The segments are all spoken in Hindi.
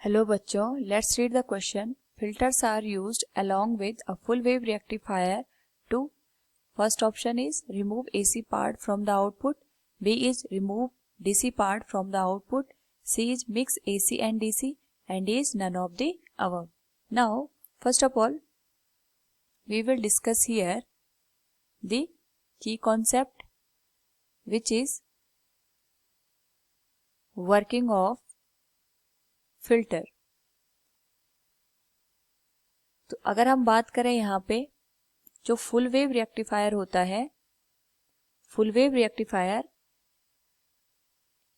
हेलो बच्चों, let's read the question. Filters are used along with a full wave rectifier to first option is remove AC part from the output, B is remove DC part from the output, C is mix AC and DC, and D is none of the above. Now, first of all, we will discuss here the key concept, which is working of filter. तो अगर हम बात करें यहाँ पे जो फुल वेव रेक्टिफायर होता है, फुल वेव रेक्टिफायर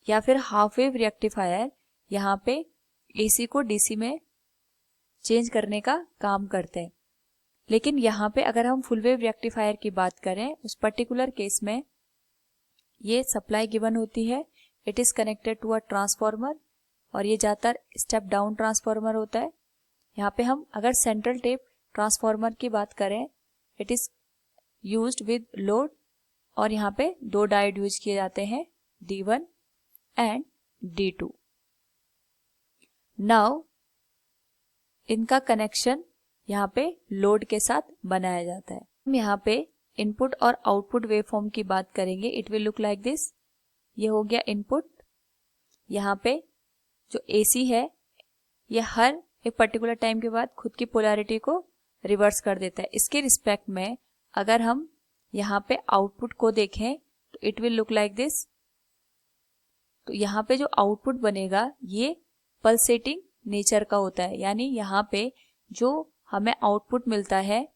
या फिर हाफ वेव रेक्टिफायर यहाँ पे एसी को डीसी में चेंज करने का काम करते हैं. लेकिन यहाँ पे अगर हम फुल वेव रेक्टिफायर की बात करें, उस पर्टिकुलर केस में ये सप्लाई गिवन होती है, it is connected to a transformer और ये ज़्यादातर स्टेप डाउन ट्रांसफार्मर होता है. यहाँ पे हम अगर सेंट्रल टेप ट्रांसफार्मर की बात करें, it is used with load और यहाँ पे दो डायोड यूज किए जाते हैं, D1 एंड D2. नाउ इनका कनेक्शन यहाँ पे लोड के साथ बनाया जाता है. हम यहाँ पे इनपुट और आउटपुट वेवफॉर्म की बात करेंगे. It will look like this. ये हो गया इनपुट. यहाँ पे जो AC है ये हर एक पर्टिकुलर टाइम के बाद खुद की पोलैरिटी को रिवर्स कर देता है. इसके रिस्पेक्ट में अगर हम यहाँ पे आउटपुट को देखें तो it will look like this. तो यहाँ पे जो आउटपुट बनेगा ये पल्सेटिंग नेचर का होता है, यानी यहाँ पे जो हमें आउटपुट मिलता है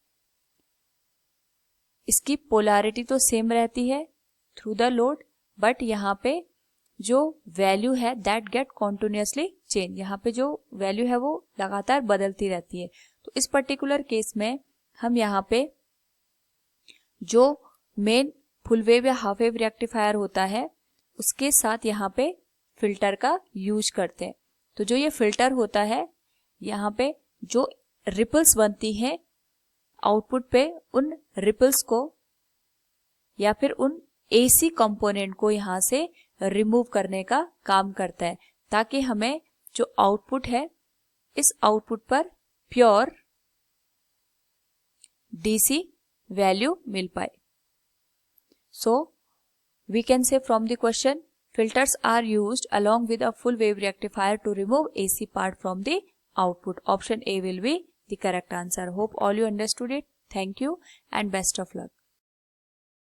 इसकी पोलैरिटी तो सेम रहती है थ्रू द लोड, बट यहाँ पे जो वैल्यू है दैट गेट कॉन्टिन्यूसली चेंज. यहाँ पे जो वैल्यू है वो लगातार बदलती रहती है. तो इस पर्टिकुलर केस में हम यहाँ पे जो मेन फुल वेव या हाफ वेव रेक्टिफायर होता है उसके साथ यहाँ पे फिल्टर का यूज करते हैं. तो जो ये फिल्टर होता है यहाँ पे जो रिपल्स बनती हैं आउटपुट पे, उन रिपल्स को या फिर उन AC कंपोनेंट को यहाँ से रिमूव करने का काम करता है, ताकि हमें जो आउटपुट है इस आउटपुट पर प्योर DC वैल्यू मिल पाए. So we can say from the question, filters are used along with a full wave rectifier to remove AC part from the output. Option A will be the correct answer. Hope all you understood it. Thank you and best of luck.